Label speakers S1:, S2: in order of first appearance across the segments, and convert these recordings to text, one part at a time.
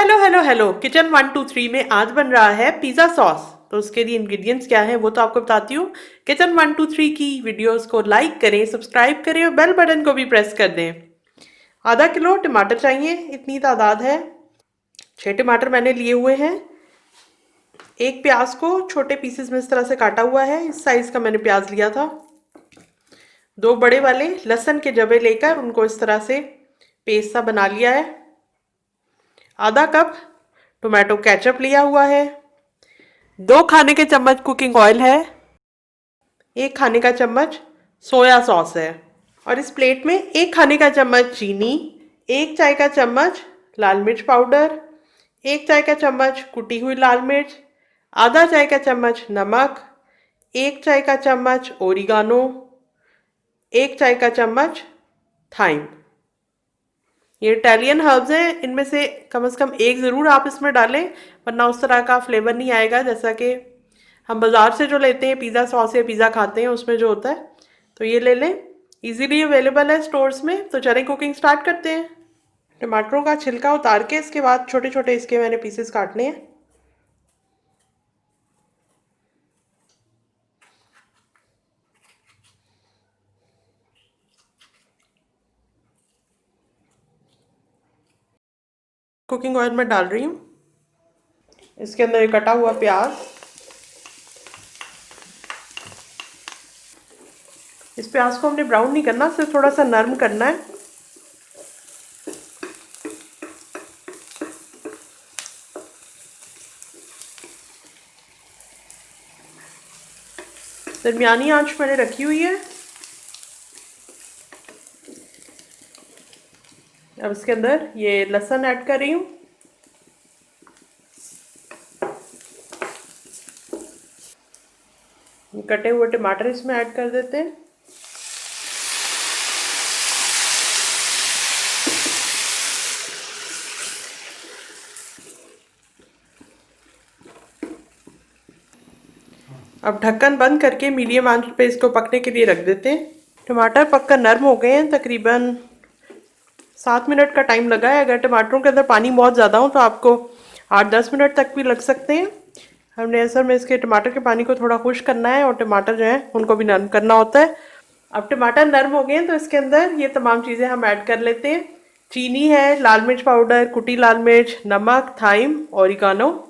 S1: Hello hello hello kitchen 123 में आज बन रहा है पिज़्ज़ा सॉस। तो उसके लिए इंग्रेडिएंट्स क्या है वो तो आपको बताती हूँ। किचन 123 की वीडियोस को लाइक करें, सब्सक्राइब करें और बेल बटन को भी प्रेस कर दें। आधा किलो टमाटर चाहिए, इतनी तादाद है। 6 टमाटर मैंने लिए हुए हैं। एक प्याज को छोटे पीसेस में इस तरह से काटा हुआ है, इस साइज का मैंने प्याज लिया था। 2 बड़े वाले लहसुन के जबे लेकर उनको इस तरह से पेस्ट सा बना लिया है। आधा कप टोमेटो केचप लिया हुआ है। 2 खाने के चम्मच कुकिंग ऑयल है। 1 खाने का चम्मच सोया सॉस है। और इस प्लेट में 1 खाने का चम्मच चीनी, 1 चाय का चम्मच लाल मिर्च पाउडर, 1 चाय का चम्मच कुटी हुई लाल मिर्च, आधा चाय का चम्मच नमक, 1 चाय का चम्मच ओरिगानो, 1 चाय का चम्मच थाइम। ये इटालियन हर्ब्स हैं, इनमें से कम एक ज़रूर आप इसमें डालें, वरना उस तरह का फ्लेवर नहीं आएगा जैसा कि हम बाज़ार से जो लेते हैं पिज़्ज़ा सॉस या पिज़्ज़ा खाते हैं उसमें जो होता है। तो ये ले लें, इजीली अवेलेबल है स्टोर्स में। तो चलें कुकिंग स्टार्ट करते हैं। टमाटरों का छिलका उतार के इसके बाद छोटे छोटे इसके मैंने पीसेस काटने हैं। कुकिंग ऑयल में डाल रही हूँ। इसके अंदर ये कटा हुआ प्याज, इस प्याज को हमने ब्राउन नहीं करना, सिर्फ थोड़ा सा नरम करना है। दरमियानी आंच मैंने रखी हुई है। अब इसके अंदर ये लहसुन ऐड कर रही हूँ। कटे हुए टमाटर इसमें ऐड कर देते हैं। अब ढक्कन बंद करके मीडियम आंच पे इसको पकने के लिए रख देते हैं। टमाटर पककर नरम हो गए हैं। तकरीबन 7 मिनट का टाइम लगा है। अगर टमाटरों के अंदर पानी बहुत ज़्यादा हो तो आपको 8-10 मिनट तक भी लग सकते हैं। हमने असल में इसके टमाटर के पानी को थोड़ा खुश करना है और टमाटर जो है उनको भी नरम करना होता है। अब टमाटर नरम हो गए हैं तो इसके अंदर ये तमाम चीज़ें हम ऐड कर लेते हैं। चीनी है, लाल मिर्च पाउडर, कुटी लाल मिर्च, नमक, थाइम, ओरिगानो।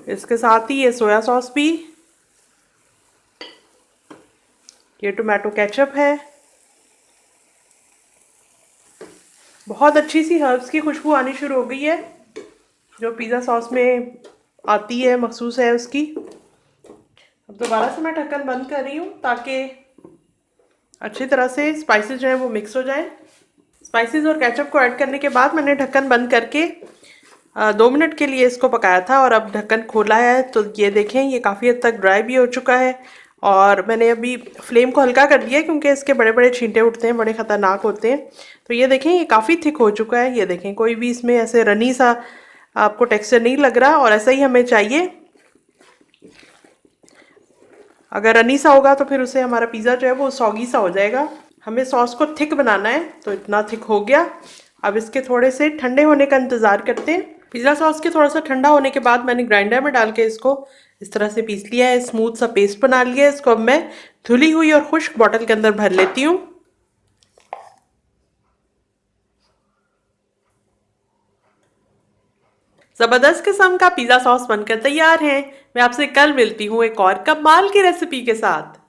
S1: इसके साथ ही ये सोया सॉस भी, ये टोमेटो केचप है। बहुत अच्छी सी हर्ब्स की खुशबू आनी शुरू हो गई है जो पिज़्ज़ा सॉस में आती है, मखसूस है उसकी। अब दोबारा से मैं ढक्कन बंद कर रही हूँ ताकि अच्छी तरह से स्पाइसेस जो हैं वो मिक्स हो जाएं। स्पाइसेस और केचप को ऐड करने के बाद मैंने ढक्कन बंद करके 2 मिनट के लिए इसको पकाया था और अब ढक्कन खोला है तो ये देखें ये काफ़ी हद तक ड्राई भी हो चुका है। और मैंने अभी फ्लेम को हल्का कर दिया है क्योंकि इसके बड़े बड़े छींटे उठते हैं, बड़े ख़तरनाक होते हैं। तो ये देखें ये काफ़ी थिक हो चुका है। ये देखें कोई भी इसमें ऐसे रनी सा आपको टेक्सचर नहीं लग रहा और ऐसा ही हमें चाहिए। अगर रनी सा होगा तो फिर उसे हमारा पिज़्ज़ा जो है वो सॉगी सा हो जाएगा। हमें सॉस को थिक बनाना है तो इतना थिक हो गया। अब इसके थोड़े से ठंडे होने का इंतज़ार करते हैं। पिज़्ज़ा सॉस के थोड़ा सा ठंडा होने के बाद मैंने ग्राइंडर में डाल के इसको इस तरह से पीस लिया है, स्मूथ सा पेस्ट बना लिया है। इसको अब मैं धुली हुई और खुश्क बॉटल के अंदर भर लेती हूँ। ज़बरदस्त किस्म का पिज़्ज़ा सॉस बनकर तैयार है। मैं आपसे कल मिलती हूँ एक और कमाल की रेसिपी के साथ।